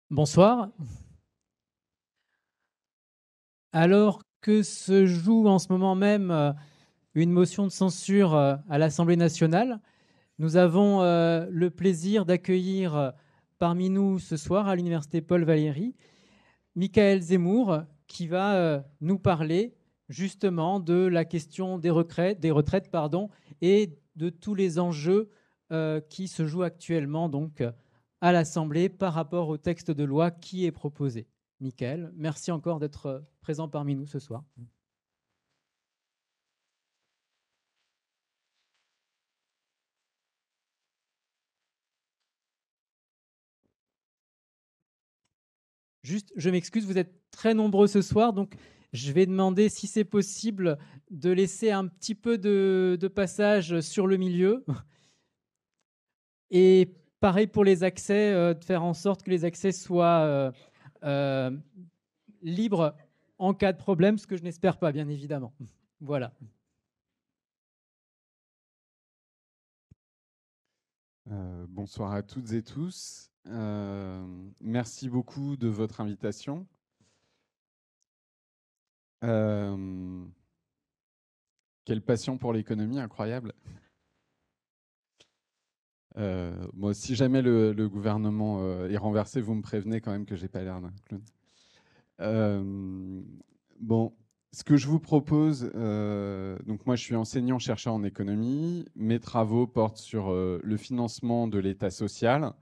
Bonsoir. Alors que se joue en ce moment même une motion de censure à l'Assemblée nationale, nous avons le plaisir d'accueillir parmi nous ce soir à l'Université Paul Valéry, Michaël Zemmour, qui va nous parler justement de la question des retraites, et de tous les enjeux qui se jouent actuellement donc à l'Assemblée par rapport au texte de loi qui est proposé. Michaël, merci encore d'être présent parmi nous ce soir. Juste, je m'excuse, vous êtes très nombreux ce soir, donc je vais demander si c'est possible de laisser un petit peu de passage sur le milieu. Et pareil pour les accès, de faire en sorte que les accès soient euh, libres en cas de problème, ce que je n'espère pas, bien évidemment. Voilà. Bonsoir à toutes et tous. Merci beaucoup de votre invitation. Quelle passion pour l'économie, incroyable. Bon, si jamais le gouvernement est renversé, vous me prévenez quand même que j'ai pas l'air d'un clown. Bon, ce que je vous propose, donc moi je suis enseignant-chercheur en économie. Mes travaux portent sur le financement de l'État social,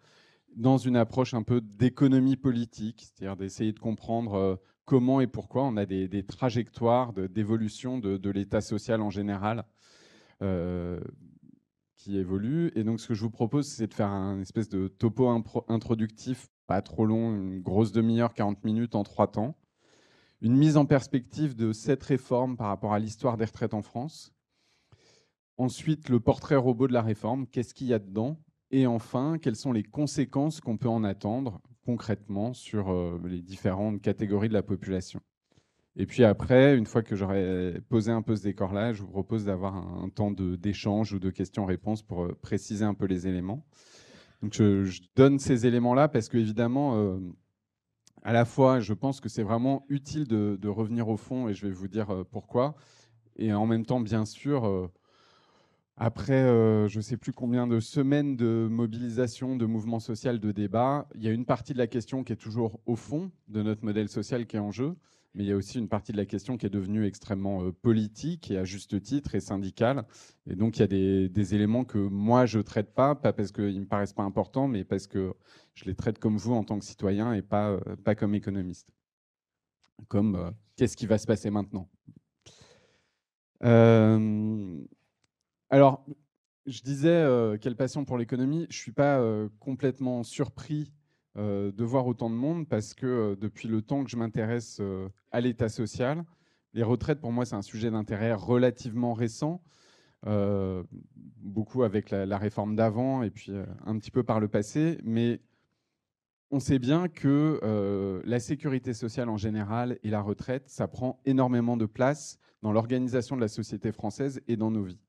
dans une approche un peu d'économie politique, c'est-à-dire d'essayer de comprendre comment et pourquoi on a des trajectoires d'évolution de l'État social en général euh, qui évoluent. Et donc, ce que je vous propose, c'est de faire un espèce de topo introductif, pas trop long, une grosse demi-heure, 40 minutes en 3 temps. Une mise en perspective de cette réforme par rapport à l'histoire des retraites en France. Ensuite, le portrait robot de la réforme, qu'est-ce qu'il y a dedans? Et enfin, quelles sont les conséquences qu'on peut en attendre concrètement sur les différentes catégories de la population? Et puis après, une fois que j'aurai posé un peu ce décor-là, je vous propose d'avoir un temps d'échange ou de questions-réponses pour préciser un peu les éléments. Donc je donne ces éléments-là parce qu'évidemment, à la fois, je pense que c'est vraiment utile de revenir au fond et je vais vous dire pourquoi. Et en même temps, bien sûr, après, je ne sais plus combien de semaines de mobilisation, de mouvement social, de débat, il y a une partie de la question qui est toujours au fond de notre modèle social qui est en jeu, mais il y a aussi une partie de la question qui est devenue extrêmement politique et à juste titre et syndicale. Et donc, il y a des éléments que moi, je ne traite pas parce qu'ils ne me paraissent pas importants, mais parce que je les traite comme vous en tant que citoyen et pas comme économiste. Comme qu'est-ce qui va se passer maintenant. Euh, alors, je disais quelle passion pour l'économie. Je ne suis pas complètement surpris de voir autant de monde parce que depuis le temps que je m'intéresse à l'état social, les retraites, pour moi, c'est un sujet d'intérêt relativement récent, beaucoup avec la réforme d'avant et puis un petit peu par le passé. Mais on sait bien que la sécurité sociale en général et la retraite, ça prend énormément de place dans l'organisation de la société française et dans nos vies.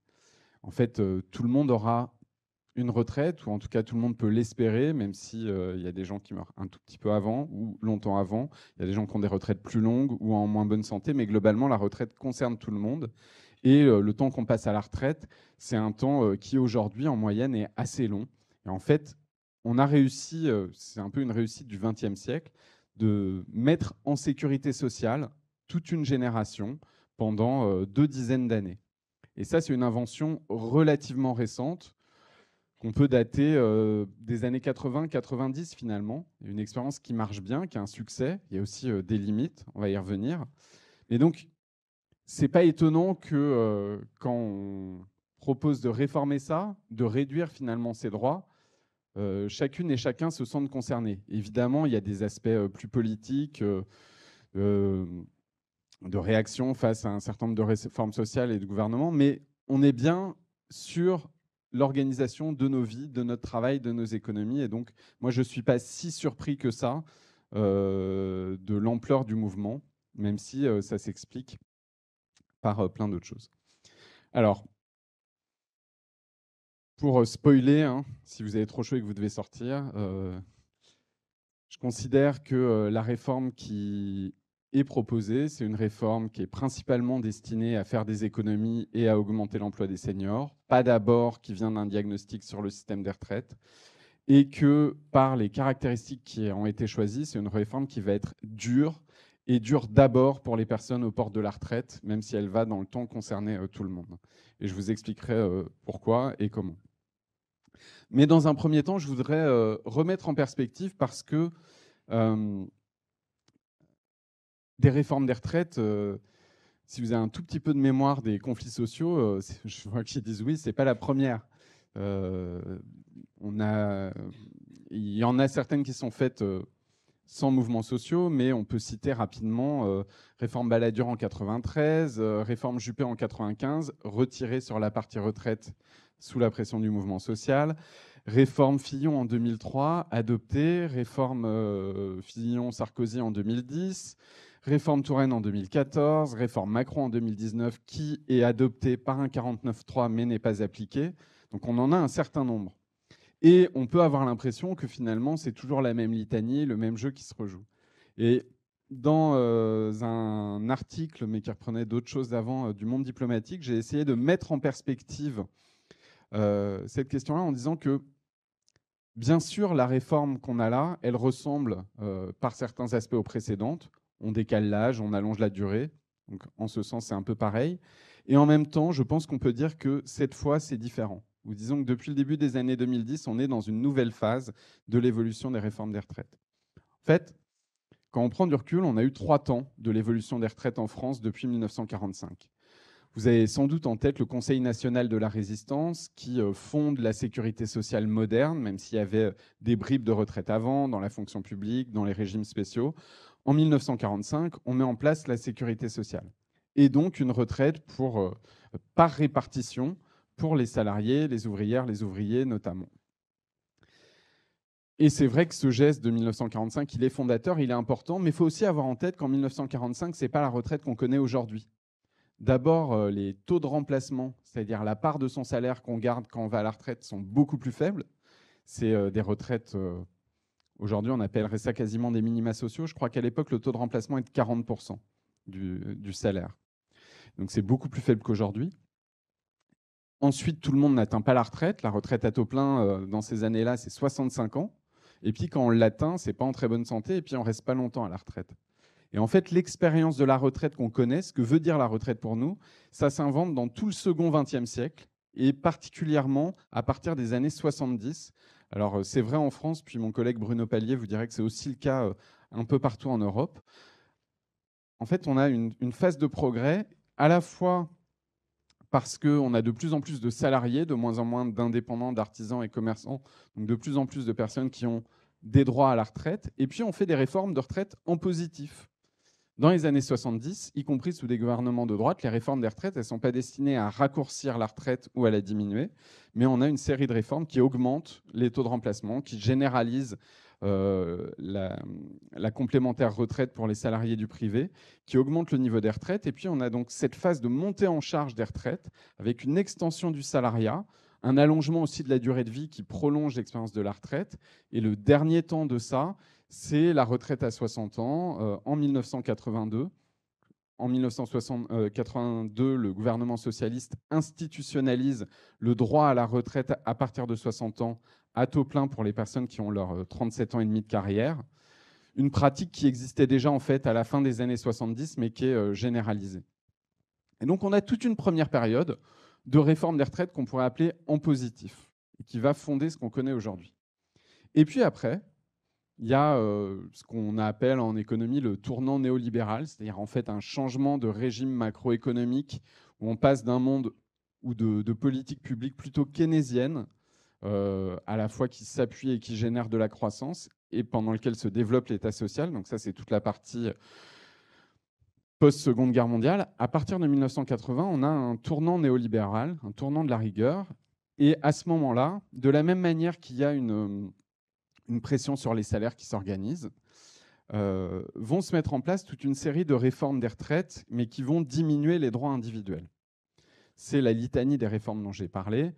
En fait, tout le monde aura une retraite, ou en tout cas tout le monde peut l'espérer, même si il y a des gens qui meurent un tout petit peu avant ou longtemps avant. Il y a des gens qui ont des retraites plus longues ou en moins bonne santé, mais globalement, la retraite concerne tout le monde. Et le temps qu'on passe à la retraite, c'est un temps qui aujourd'hui, en moyenne, est assez long. Et en fait, on a réussi, c'est un peu une réussite du XXe siècle, de mettre en sécurité sociale toute une génération pendant 2 dizaines d'années. Et ça, c'est une invention relativement récente qu'on peut dater des années 80-90 finalement. Une expérience qui marche bien, qui a un succès. Il y a aussi des limites, on va y revenir. Et donc, c'est pas étonnant que quand on propose de réformer ça, de réduire finalement ces droits, chacune et chacun se sentent concernés. Évidemment, il y a des aspects plus politiques, euh, de réaction face à un certain nombre de réformes sociales et de gouvernement, mais on est bien sur l'organisation de nos vies, de notre travail, de nos économies. Et donc, moi, je ne suis pas si surpris que ça de l'ampleur du mouvement, même si ça s'explique par plein d'autres choses. Alors, pour spoiler, hein, si vous avez trop chaud et que vous devez sortir, Je considère que la réforme qui est proposée, c'est une réforme qui est principalement destinée à faire des économies et à augmenter l'emploi des seniors, pas d'abord qui vient d'un diagnostic sur le système des retraites, et que par les caractéristiques qui ont été choisies, c'est une réforme qui va être dure, et dure d'abord pour les personnes aux portes de la retraite, même si elle va dans le temps concerner tout le monde. Et je vous expliquerai pourquoi et comment. Mais dans un premier temps, je voudrais remettre en perspective parce que des réformes des retraites, si vous avez un tout petit peu de mémoire des conflits sociaux, je vois qu'ils disent oui, c'est pas la première. Il y en a certaines qui sont faites sans mouvements sociaux, mais on peut citer rapidement réforme Balladur en 93, réforme Juppé en 95, retirée sur la partie retraite sous la pression du mouvement social, réforme Fillon en 2003, adoptée, réforme Fillon-Sarkozy en 2010, réforme Touraine en 2014, réforme Macron en 2019, qui est adoptée par un 49.3 mais n'est pas appliquée. Donc on en a un certain nombre. Et on peut avoir l'impression que finalement, c'est toujours la même litanie, le même jeu qui se rejoue. Et dans un article, mais qui reprenait d'autres choses d'avant, du Monde diplomatique, j'ai essayé de mettre en perspective cette question-là en disant que, bien sûr, la réforme qu'on a là, elle ressemble par certains aspects aux précédentes. On décale l'âge, on allonge la durée. Donc, en ce sens, c'est un peu pareil. Et en même temps, je pense qu'on peut dire que cette fois, c'est différent. Ou disons que depuis le début des années 2010, on est dans une nouvelle phase de l'évolution des réformes des retraites. En fait, quand on prend du recul, on a eu 3 temps de l'évolution des retraites en France depuis 1945. Vous avez sans doute en tête le Conseil national de la résistance qui fonde la sécurité sociale moderne, même s'il y avait des bribes de retraite avant, dans la fonction publique, dans les régimes spéciaux. En 1945, on met en place la sécurité sociale. Et donc une retraite par répartition pour les salariés, les ouvrières, les ouvriers notamment. Et c'est vrai que ce geste de 1945, il est fondateur, il est important, mais il faut aussi avoir en tête qu'en 1945, ce n'est pas la retraite qu'on connaît aujourd'hui. D'abord, les taux de remplacement, c'est-à-dire la part de son salaire qu'on garde quand on va à la retraite, sont beaucoup plus faibles. C'est des retraites, aujourd'hui on appellerait ça quasiment des minima sociaux. Je crois qu'à l'époque, le taux de remplacement est de 40% du salaire. Donc c'est beaucoup plus faible qu'aujourd'hui. Ensuite, tout le monde n'atteint pas la retraite. La retraite à taux plein, dans ces années-là, c'est 65 ans. Et puis quand on l'atteint, c'est pas en très bonne santé, et puis on reste pas longtemps à la retraite. Et en fait, l'expérience de la retraite qu'on connaît, ce que veut dire la retraite pour nous, ça s'invente dans tout le second XXe siècle, et particulièrement à partir des années 70. Alors c'est vrai en France, puis mon collègue Bruno Palier vous dirait que c'est aussi le cas un peu partout en Europe. En fait, on a une phase de progrès, à la fois parce qu'on a de plus en plus de salariés, de moins en moins d'indépendants, d'artisans et commerçants, donc de plus en plus de personnes qui ont des droits à la retraite, et puis on fait des réformes de retraite en positif. Dans les années 70, y compris sous des gouvernements de droite, les réformes des retraites, elles ne sont pas destinées à raccourcir la retraite ou à la diminuer, mais on a une série de réformes qui augmentent les taux de remplacement, qui généralisent la complémentaire retraite pour les salariés du privé, qui augmentent le niveau des retraites. Et puis on a donc cette phase de montée en charge des retraites avec une extension du salariat, un allongement aussi de la durée de vie qui prolonge l'expérience de la retraite. Et le dernier temps de ça, c'est la retraite à 60 ans en 1982. En 1982, le gouvernement socialiste institutionnalise le droit à la retraite à partir de 60 ans à taux plein pour les personnes qui ont leurs 37 ans et demi de carrière. Une pratique qui existait déjà en fait à la fin des années 70, mais qui est généralisée. Et donc on a toute une première période de réforme des retraites qu'on pourrait appeler en positif, et qui va fonder ce qu'on connaît aujourd'hui. Et puis après, il y a ce qu'on appelle en économie le tournant néolibéral, c'est-à-dire en fait un changement de régime macroéconomique où on passe d'un monde ou de politique publique plutôt keynésienne, à la fois qui s'appuie et qui génère de la croissance, et pendant lequel se développe l'État social. Donc ça, c'est toute la partie post-Seconde Guerre mondiale. À partir de 1980, on a un tournant néolibéral, un tournant de la rigueur. Et à ce moment-là, de la même manière qu'il y a une pression sur les salaires qui s'organisent, vont se mettre en place toute une série de réformes des retraites, mais qui vont diminuer les droits individuels. C'est la litanie des réformes dont j'ai parlé.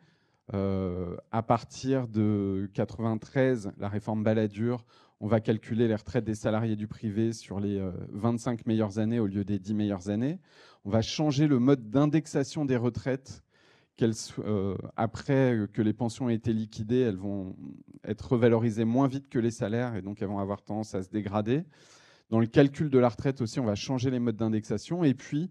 À partir de 93, la réforme Balladur, On va calculer les retraites des salariés du privé sur les 25 meilleures années au lieu des 10 meilleures années. On va changer le mode d'indexation des retraites. Après que les pensions aient été liquidées, elles vont être revalorisées moins vite que les salaires et donc elles vont avoir tendance à se dégrader. Dans le calcul de la retraite aussi, on va changer les modes d'indexation et puis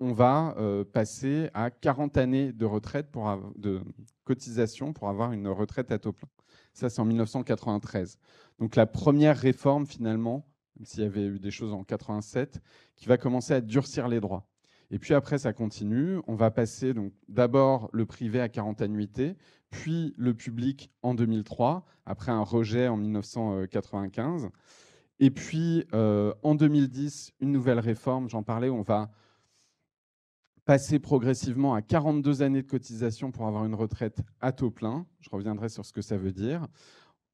on va passer à 40 années de retraite de cotisation pour avoir une retraite à taux plein. Ça, c'est en 1993. Donc la première réforme, finalement, même s'il y avait eu des choses en 87, qui va commencer à durcir les droits. Et puis après, ça continue. On va passer donc d'abord le privé à 40 annuités, puis le public en 2003, après un rejet en 1995. Et puis en 2010, une nouvelle réforme, j'en parlais, on va passer progressivement à 42 années de cotisation pour avoir une retraite à taux plein. Je reviendrai sur ce que ça veut dire.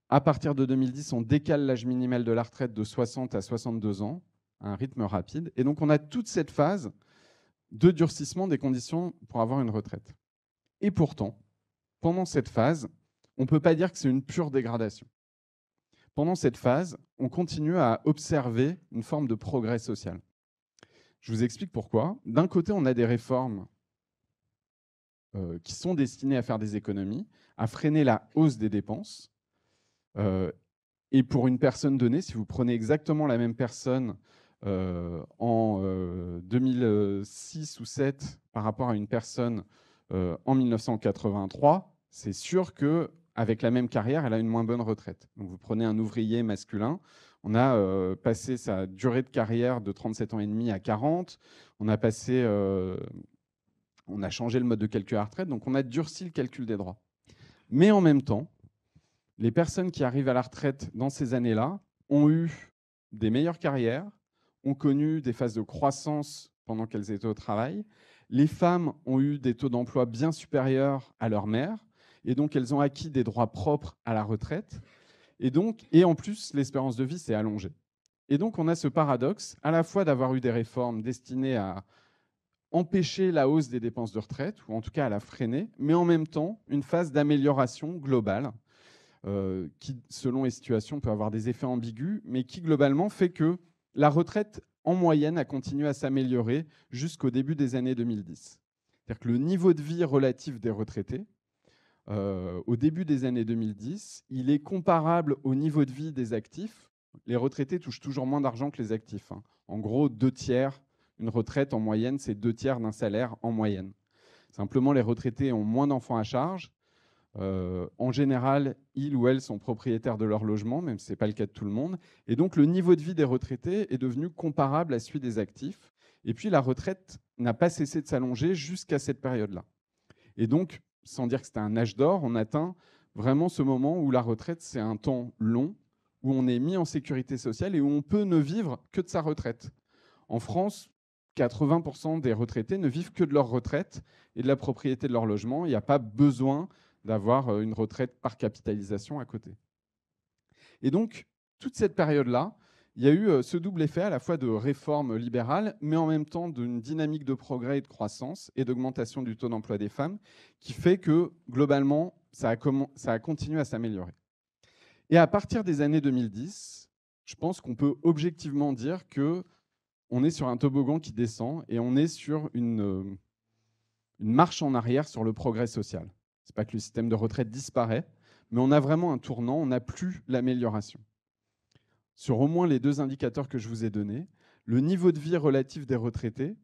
À partir de 2010, on décale l'âge minimal de la retraite de 60 à 62 ans, à un rythme rapide. Et donc, on a toute cette phase de durcissement des conditions pour avoir une retraite. Et pourtant, pendant cette phase, on ne peut pas dire que c'est une pure dégradation. Pendant cette phase, on continue à observer une forme de progrès social. Je vous explique pourquoi. D'un côté, on a des réformes qui sont destinées à faire des économies, à freiner la hausse des dépenses. Et pour une personne donnée, si vous prenez exactement la même personne en 2006 ou 2007 par rapport à une personne en 1983, c'est sûr qu'avec la même carrière, elle a une moins bonne retraite. Donc vous prenez un ouvrier masculin, on a passé sa durée de carrière de 37 ans et demi à 40, on a changé le mode de calcul à la retraite, donc on a durci le calcul des droits. Mais en même temps, les personnes qui arrivent à la retraite dans ces années-là ont eu des meilleures carrières, ont connu des phases de croissance pendant qu'elles étaient au travail. Les femmes ont eu des taux d'emploi bien supérieurs à leurs mères, et donc elles ont acquis des droits propres à la retraite. Et en plus, l'espérance de vie s'est allongée. Et donc on a ce paradoxe, à la fois d'avoir eu des réformes destinées à empêcher la hausse des dépenses de retraite, ou en tout cas à la freiner, mais en même temps une phase d'amélioration globale qui, selon les situations, peut avoir des effets ambigus, mais qui, globalement, fait que la retraite, en moyenne, a continué à s'améliorer jusqu'au début des années 2010. C'est-à-dire que le niveau de vie relatif des retraités, au début des années 2010, il est comparable au niveau de vie des actifs. Les retraités touchent toujours moins d'argent que les actifs. En gros, 2/3, une retraite, en moyenne, c'est 2/3 d'un salaire en moyenne. Simplement, les retraités ont moins d'enfants à charge. En général, ils ou elles sont propriétaires de leur logement, même si ce n'est pas le cas de tout le monde. Et donc, le niveau de vie des retraités est devenu comparable à celui des actifs. Et puis, la retraite n'a pas cessé de s'allonger jusqu'à cette période-là. Et donc, sans dire que c'était un âge d'or, on atteint vraiment ce moment où la retraite, c'est un temps long, où on est mis en sécurité sociale et où on peut ne vivre que de sa retraite. En France, 80% des retraités ne vivent que de leur retraite et de la propriété de leur logement. Il n'y a pas besoin d'avoir une retraite par capitalisation à côté. Et donc, toute cette période-là, il y a eu ce double effet à la fois de réforme libérale, mais en même temps d'une dynamique de progrès et de croissance et d'augmentation du taux d'emploi des femmes, qui fait que, globalement, ça a continué à s'améliorer. Et à partir des années 2010, je pense qu'on peut objectivement dire qu'on est sur un toboggan qui descend et on est sur une marche en arrière sur le progrès social. Ce n'est pas que le système de retraite disparaît, mais on a vraiment un tournant, on n'a plus l'amélioration. Sur au moins les deux indicateurs que je vous ai donnés, le niveau de vie relatif des retraités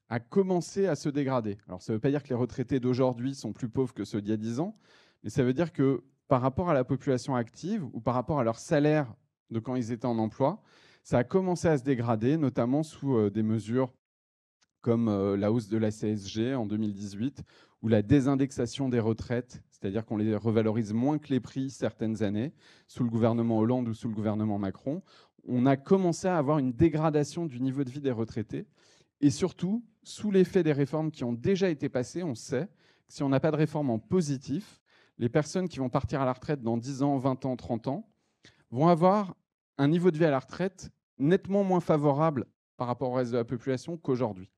a commencé à se dégrader. Alors ça ne veut pas dire que les retraités d'aujourd'hui sont plus pauvres que ceux d'il y a 10 ans, mais ça veut dire que par rapport à la population active ou par rapport à leur salaire de quand ils étaient en emploi, ça a commencé à se dégrader, notamment sous des mesures comme la hausse de la CSG en 2018 ou la désindexation des retraites, c'est-à-dire qu'on les revalorise moins que les prix certaines années, sous le gouvernement Hollande ou sous le gouvernement Macron. On a commencé à avoir une dégradation du niveau de vie des retraités. Et surtout, sous l'effet des réformes qui ont déjà été passées, on sait que si on n'a pas de réforme en positif, les personnes qui vont partir à la retraite dans 10 ans, 20 ans, 30 ans, vont avoir un niveau de vie à la retraite nettement moins favorable par rapport au reste de la population qu'aujourd'hui.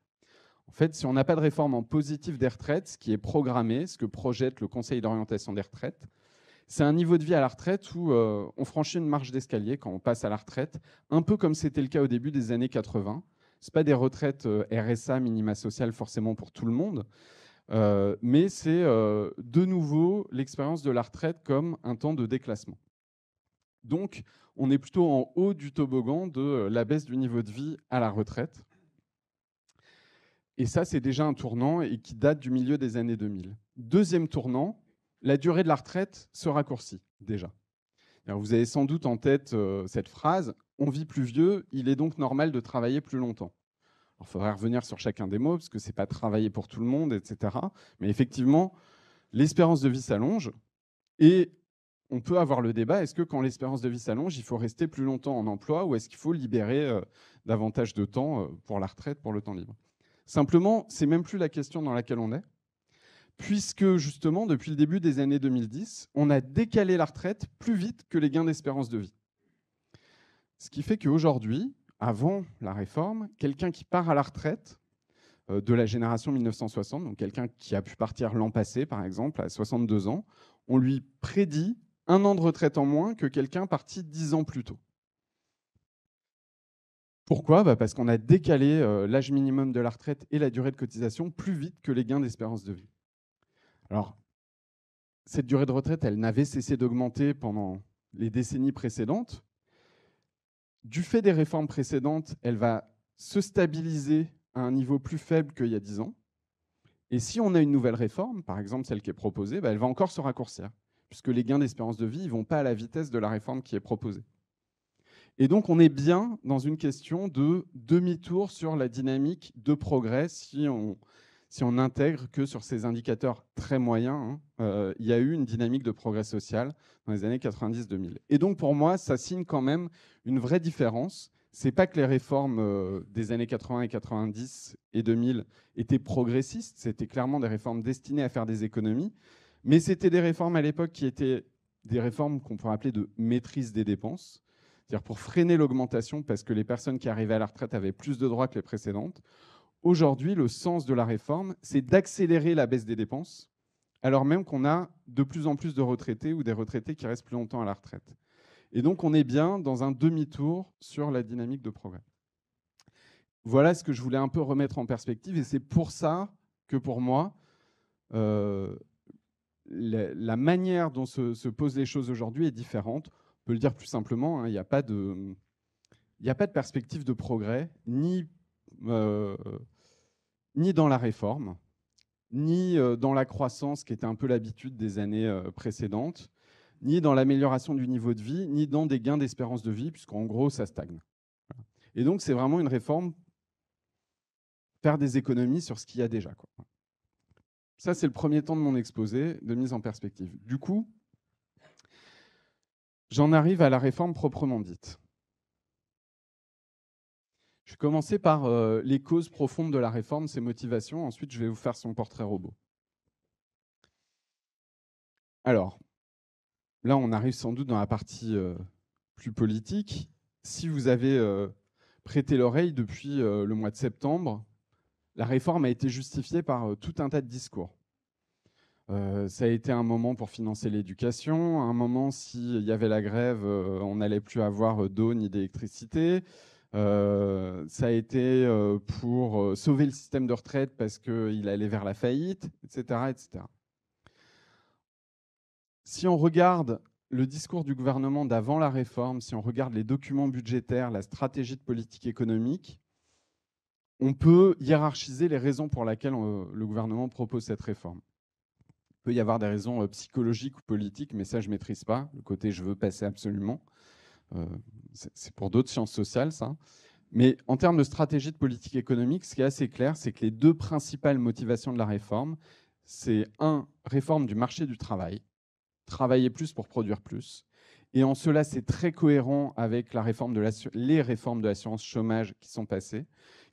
En fait, si on n'a pas de réforme en positif des retraites, ce qui est programmé, ce que projette le Conseil d'orientation des retraites, C'est un niveau de vie à la retraite où on franchit une marche d'escalier quand on passe à la retraite, un peu comme c'était le cas au début des années 80. Ce pas des retraites RSA, minima social forcément pour tout le monde, mais c'est de nouveau l'expérience de la retraite comme un temps de déclassement. Donc, on est plutôt en haut du toboggan de la baisse du niveau de vie à la retraite. Et ça, c'est déjà un tournant et qui date du milieu des années 2000. Deuxième tournant, la durée de la retraite se raccourcit déjà. Alors, vous avez sans doute en tête cette phrase « On vit plus vieux, il est donc normal de travailler plus longtemps ». Il faudrait revenir sur chacun des mots, parce que ce n'est pas travailler pour tout le monde, etc. Mais effectivement, l'espérance de vie s'allonge. Et on peut avoir le débat, est-ce que quand l'espérance de vie s'allonge, il faut rester plus longtemps en emploi ou est-ce qu'il faut libérer davantage de temps pour la retraite, pour le temps libre? Simplement, ce n'est même plus la question dans laquelle on est, puisque justement, depuis le début des années 2010, on a décalé la retraite plus vite que les gains d'espérance de vie. Ce qui fait qu'aujourd'hui, avant la réforme, quelqu'un qui part à la retraite de la génération 1960, donc quelqu'un qui a pu partir l'an passé, par exemple, à 62 ans, on lui prédit 1 an de retraite en moins que quelqu'un parti 10 ans plus tôt. Pourquoi ? Parce qu'on a décalé l'âge minimum de la retraite et la durée de cotisation plus vite que les gains d'espérance de vie. Alors, cette durée de retraite, elle n'avait cessé d'augmenter pendant les décennies précédentes. Du fait des réformes précédentes, elle va se stabiliser à un niveau plus faible qu'il y a 10 ans. Et si on a une nouvelle réforme, par exemple celle qui est proposée, elle va encore se raccourcir, puisque les gains d'espérance de vie ne vont pas à la vitesse de la réforme qui est proposée. Et donc, on est bien dans une question de demi-tour sur la dynamique de progrès si on intègre que sur ces indicateurs très moyens, il y a eu une dynamique de progrès social dans les années 90-2000. Et donc, pour moi, ça signe quand même une vraie différence. Ce n'est pas que les réformes des années 80 et 90 et 2000 étaient progressistes, c'était clairement des réformes destinées à faire des économies, mais c'était des réformes à l'époque qui étaient des réformes qu'on pourrait appeler de maîtrise des dépenses, c'est-à-dire pour freiner l'augmentation parce que les personnes qui arrivaient à la retraite avaient plus de droits que les précédentes. Aujourd'hui, le sens de la réforme, c'est d'accélérer la baisse des dépenses, alors même qu'on a de plus en plus de retraités ou des retraités qui restent plus longtemps à la retraite. Et donc, on est bien dans un demi-tour sur la dynamique de progrès. Voilà ce que je voulais un peu remettre en perspective, et c'est pour ça que, pour moi, la manière dont se posent les choses aujourd'hui est différente. On peut le dire plus simplement, il n'y a pas de perspective de progrès, ni dans la réforme, ni dans la croissance, qui était un peu l'habitude des années précédentes, ni dans l'amélioration du niveau de vie, ni dans des gains d'espérance de vie, puisqu'en gros, ça stagne. Et donc, c'est vraiment une réforme, faire des économies sur ce qu'il y a déjà, quoi. Ça, c'est le premier temps de mon exposé de mise en perspective. Du coup, j'en arrive à la réforme proprement dite. Je vais commencer par les causes profondes de la réforme, ses motivations. Ensuite, je vais vous faire son portrait robot. Alors, là, on arrive sans doute dans la partie plus politique. Si vous avez prêté l'oreille depuis le mois de septembre, la réforme a été justifiée par tout un tas de discours. Ça a été un moment pour financer l'éducation, un moment, s'il y avait la grève, on n'allait plus avoir d'eau ni d'électricité. Ça a été pour sauver le système de retraite parce qu'il allait vers la faillite, etc., etc. Si on regarde le discours du gouvernement d'avant la réforme, si on regarde les documents budgétaires, la stratégie de politique économique, on peut hiérarchiser les raisons pour lesquelles le gouvernement propose cette réforme. Il peut y avoir des raisons psychologiques ou politiques, mais ça, je ne maîtrise pas. Le côté « je veux passer absolument », c'est pour d'autres sciences sociales, ça. Mais en termes de stratégie de politique économique, ce qui est assez clair, c'est que les deux principales motivations de la réforme, c'est réforme du marché du travail, travailler plus pour produire plus. Et en cela, c'est très cohérent avec les réformes de l'assurance chômage qui sont passées,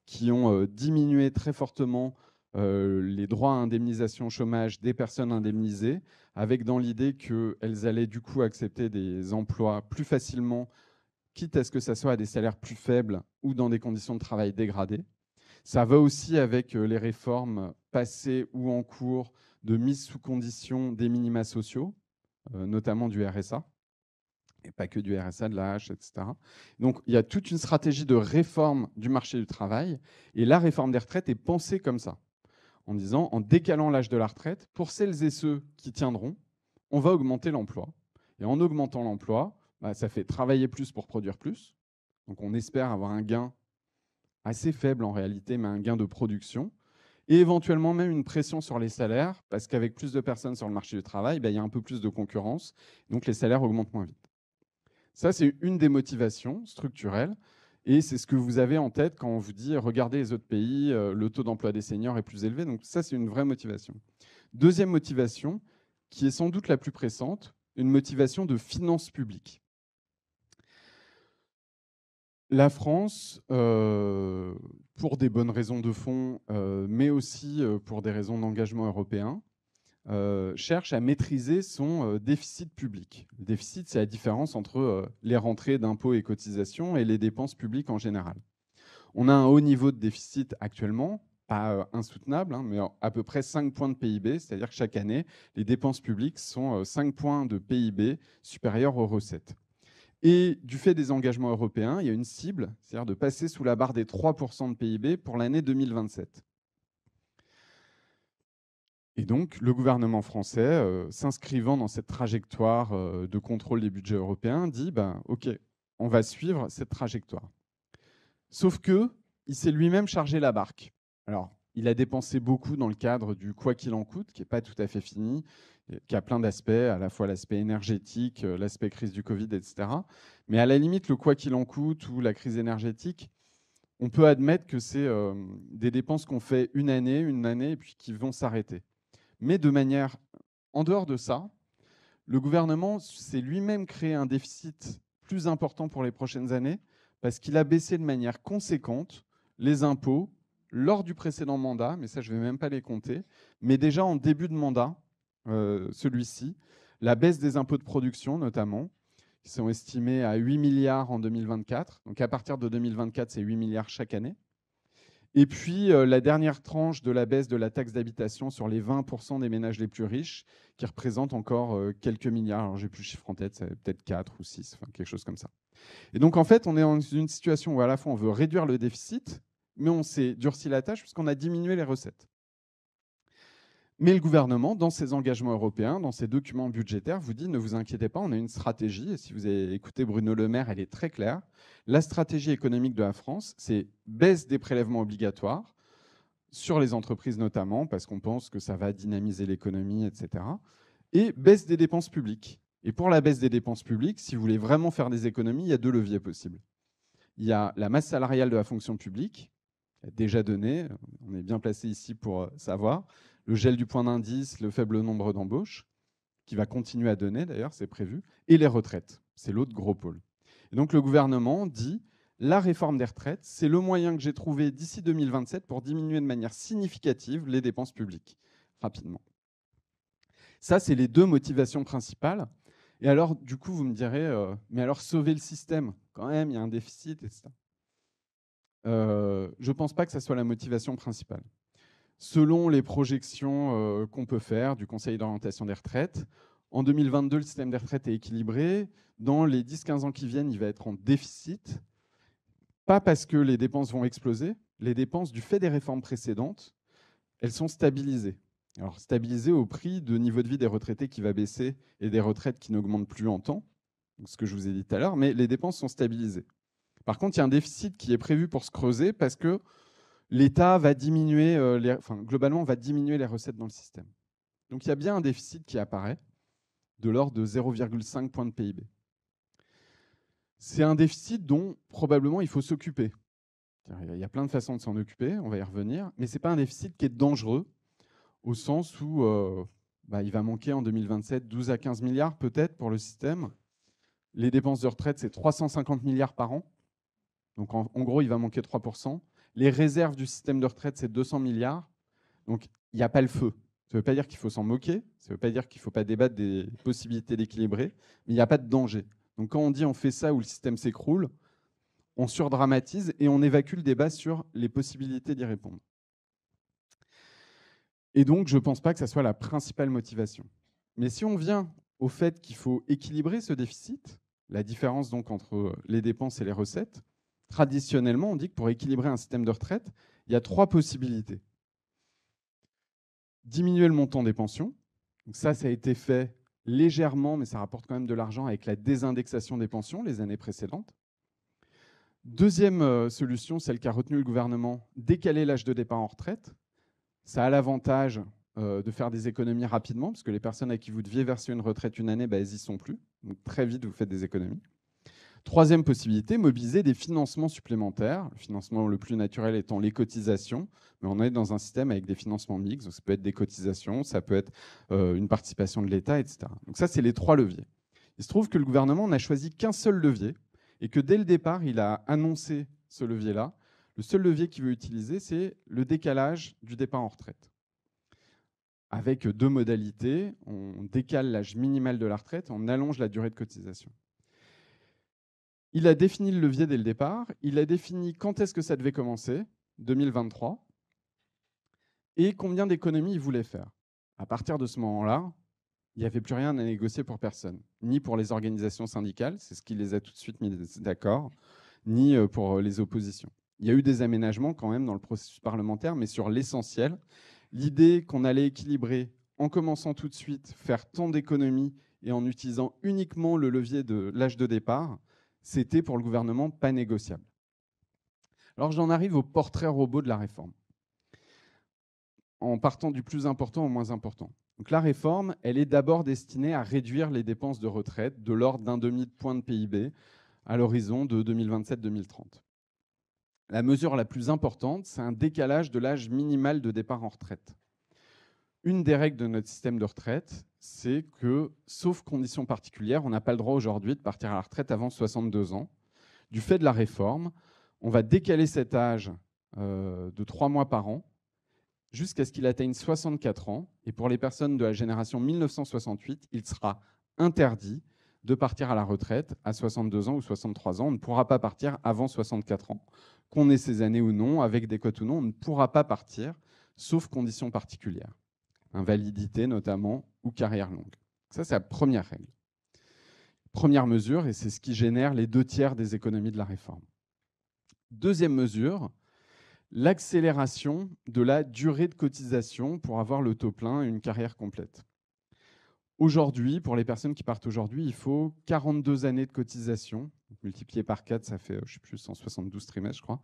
qui ont diminué très fortement les droits à indemnisation chômage des personnes indemnisées, avec dans l'idée qu'elles allaient du coup accepter des emplois plus facilement, quitte à ce que ça soit à des salaires plus faibles ou dans des conditions de travail dégradées. Ça va aussi avec les réformes passées ou en cours de mise sous condition des minima sociaux, notamment du RSA, et pas que du RSA, de l'AH, etc. Donc il y a toute une stratégie de réforme du marché du travail, et la réforme des retraites est pensée comme ça, en disant, en décalant l'âge de la retraite, pour celles et ceux qui tiendront, on va augmenter l'emploi. Et en augmentant l'emploi, ça fait travailler plus pour produire plus. Donc on espère avoir un gain assez faible en réalité, mais un gain de production. Et éventuellement même une pression sur les salaires, parce qu'avec plus de personnes sur le marché du travail, il y a un peu plus de concurrence, donc les salaires augmentent moins vite. Ça, c'est une des motivations structurelles, et c'est ce que vous avez en tête quand on vous dit « regardez les autres pays, le taux d'emploi des seniors est plus élevé ». Donc ça, c'est une vraie motivation. Deuxième motivation, qui est sans doute la plus pressante, une motivation de finances publiques. La France, pour des bonnes raisons de fond, mais aussi pour des raisons d'engagement européen, cherche à maîtriser son déficit public. Le déficit, c'est la différence entre les rentrées d'impôts et cotisations et les dépenses publiques en général. On a un haut niveau de déficit actuellement, pas insoutenable, mais à peu près 5 points de PIB, c'est-à-dire que chaque année, les dépenses publiques sont 5 points de PIB supérieurs aux recettes. Et du fait des engagements européens, il y a une cible, c'est-à-dire de passer sous la barre des 3% de PIB pour l'année 2027. Et donc, le gouvernement français, s'inscrivant dans cette trajectoire de contrôle des budgets européens, dit OK, on va suivre cette trajectoire. Sauf qu'il s'est lui-même chargé la barque. Alors, il a dépensé beaucoup dans le cadre du quoi qu'il en coûte, qui n'est pas tout à fait fini, qui a plein d'aspects, à la fois l'aspect énergétique, l'aspect crise du Covid, etc. Mais à la limite, le quoi qu'il en coûte ou la crise énergétique, on peut admettre que c'est des dépenses qu'on fait une année, et puis qui vont s'arrêter. Mais de manière, en dehors de ça, le gouvernement s'est lui-même créé un déficit plus important pour les prochaines années parce qu'il a baissé de manière conséquente les impôts lors du précédent mandat, mais ça je ne vais même pas les compter, mais déjà en début de mandat, celui-ci, la baisse des impôts de production notamment, qui sont estimés à 8 milliards en 2024. Donc à partir de 2024, c'est 8 milliards chaque année. Et puis, la dernière tranche de la baisse de la taxe d'habitation sur les 20% des ménages les plus riches, qui représente encore quelques milliards. Alors, j'ai plus le chiffre en tête, c'est peut-être 4 ou 6, enfin, quelque chose comme ça. Et donc, en fait, on est dans une situation où à la fois on veut réduire le déficit, mais on s'est durci la tâche puisqu'on a diminué les recettes. Mais le gouvernement, dans ses engagements européens, dans ses documents budgétaires, vous dit ne vous inquiétez pas, on a une stratégie. Et si vous avez écouté Bruno Le Maire, elle est très claire. La stratégie économique de la France, c'est baisse des prélèvements obligatoires, sur les entreprises notamment, parce qu'on pense que ça va dynamiser l'économie, etc. Et baisse des dépenses publiques. Et pour la baisse des dépenses publiques, si vous voulez vraiment faire des économies, il y a 2 leviers possibles. Il y a la masse salariale de la fonction publique, déjà donné, on est bien placé ici pour savoir, le gel du point d'indice, le faible nombre d'embauches, qui va continuer à donner d'ailleurs, c'est prévu, et les retraites, c'est l'autre gros pôle. Et donc le gouvernement dit, la réforme des retraites, c'est le moyen que j'ai trouvé d'ici 2027 pour diminuer de manière significative les dépenses publiques, rapidement. Ça, c'est les 2 motivations principales. Et alors, du coup, vous me direz, mais alors sauver le système, quand même, il y a un déficit, etc. Je ne pense pas que ça soit la motivation principale. Selon les projections qu'on peut faire du Conseil d'orientation des retraites, en 2022, le système des retraites est équilibré. Dans les 10-15 ans qui viennent, il va être en déficit. Pas parce que les dépenses vont exploser. Les dépenses, du fait des réformes précédentes, elles sont stabilisées. Alors, stabilisées au prix de niveau de vie des retraités qui va baisser et des retraites qui n'augmentent plus en temps, ce que je vous ai dit tout à l'heure, mais les dépenses sont stabilisées. Par contre, il y a un déficit qui est prévu pour se creuser parce que l'État va diminuer, globalement, va diminuer les recettes dans le système. Donc il y a bien un déficit qui apparaît de l'ordre de 0,5 points de PIB. C'est un déficit dont probablement il faut s'occuper. Il y a plein de façons de s'en occuper, on va y revenir, mais ce n'est pas un déficit qui est dangereux au sens où il va manquer en 2027 12 à 15 milliards peut-être pour le système. Les dépenses de retraite, c'est 350 milliards par an. Donc en gros, il va manquer 3%. Les réserves du système de retraite, c'est 200 milliards. Donc il n'y a pas le feu. Ça ne veut pas dire qu'il faut s'en moquer, ça ne veut pas dire qu'il ne faut pas débattre des possibilités d'équilibrer, mais il n'y a pas de danger. Donc quand on dit on fait ça où le système s'écroule, on surdramatise et on évacue le débat sur les possibilités d'y répondre. Et donc je ne pense pas que ça soit la principale motivation. Mais si on vient au fait qu'il faut équilibrer ce déficit, la différence donc entre les dépenses et les recettes. Traditionnellement, on dit que pour équilibrer un système de retraite, il y a 3 possibilités. Diminuer le montant des pensions. Donc ça a été fait légèrement, mais ça rapporte quand même de l'argent avec la désindexation des pensions les années précédentes. Deuxième solution, celle qu'a retenue le gouvernement, décaler l'âge de départ en retraite. Ça a l'avantage de faire des économies rapidement, parce que les personnes à qui vous deviez verser une retraite une année, elles n'y sont plus. Donc très vite, vous faites des économies. Troisième possibilité, mobiliser des financements supplémentaires. Le financement le plus naturel étant les cotisations, mais on est dans un système avec des financements mixtes. Donc ça peut être des cotisations, ça peut être une participation de l'État, etc. Donc ça, c'est les 3 leviers. Il se trouve que le gouvernement n'a choisi qu'un seul levier et que dès le départ, il a annoncé ce levier-là. Le seul levier qu'il veut utiliser, c'est le décalage du départ en retraite. Avec 2 modalités, on décale l'âge minimal de la retraite, on allonge la durée de cotisation. Il a défini le levier dès le départ, il a défini quand est-ce que ça devait commencer, 2023, et combien d'économies il voulait faire. À partir de ce moment-là, il n'y avait plus rien à négocier pour personne, ni pour les organisations syndicales, c'est ce qui les a tout de suite mis d'accord, ni pour les oppositions. Il y a eu des aménagements quand même dans le processus parlementaire, mais sur l'essentiel, l'idée qu'on allait équilibrer en commençant tout de suite, faire tant d'économies et en utilisant uniquement le levier de l'âge de départ, c'était pour le gouvernement pas négociable. Alors j'en arrive au portrait robot de la réforme, en partant du plus important au moins important. Donc la réforme, elle est d'abord destinée à réduire les dépenses de retraite de l'ordre d'un demi-point de PIB à l'horizon de 2027-2030. La mesure la plus importante, c'est un décalage de l'âge minimal de départ en retraite. Une des règles de notre système de retraite, c'est que, sauf conditions particulières, on n'a pas le droit aujourd'hui de partir à la retraite avant 62 ans. Du fait de la réforme, on va décaler cet âge de 3 mois par an jusqu'à ce qu'il atteigne 64 ans. Et pour les personnes de la génération 1968, il sera interdit de partir à la retraite à 62 ans ou 63 ans. On ne pourra pas partir avant 64 ans. Qu'on ait ces années ou non, avec des cotes ou non, on ne pourra pas partir, sauf conditions particulières. Invalidité notamment, ou carrière longue. Ça, c'est la première règle. Première mesure, et c'est ce qui génère les 2/3 des économies de la réforme. Deuxième mesure, l'accélération de la durée de cotisation pour avoir le taux plein et une carrière complète. Aujourd'hui, pour les personnes qui partent aujourd'hui, il faut 42 années de cotisation. Multiplié par 4, ça fait, je ne sais plus, 172 trimestres, je crois.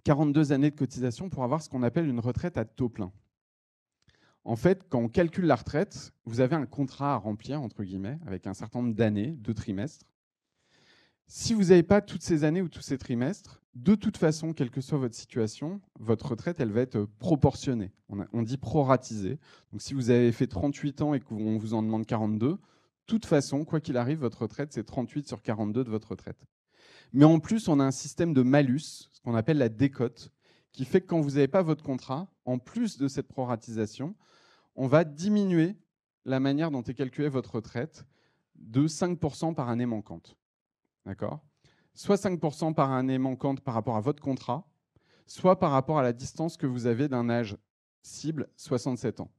42 années de cotisation pour avoir ce qu'on appelle une retraite à taux plein. En fait, quand on calcule la retraite, vous avez un contrat à remplir, entre guillemets, avec un certain nombre d'années, de trimestres. Si vous n'avez pas toutes ces années ou tous ces trimestres, de toute façon, quelle que soit votre situation, votre retraite, elle va être proportionnée. On dit proratisée. Donc si vous avez fait 38 ans et qu'on vous en demande 42, de toute façon, quoi qu'il arrive, votre retraite, c'est 38 sur 42 de votre retraite. Mais en plus, on a un système de malus, ce qu'on appelle la décote, qui fait que quand vous n'avez pas votre contrat, en plus de cette proratisation, on va diminuer la manière dont est calculée votre retraite de 5% par année manquante. D'accord ? Soit 5% par année manquante par rapport à votre contrat, soit par rapport à la distance que vous avez d'un âge cible, 67 ans.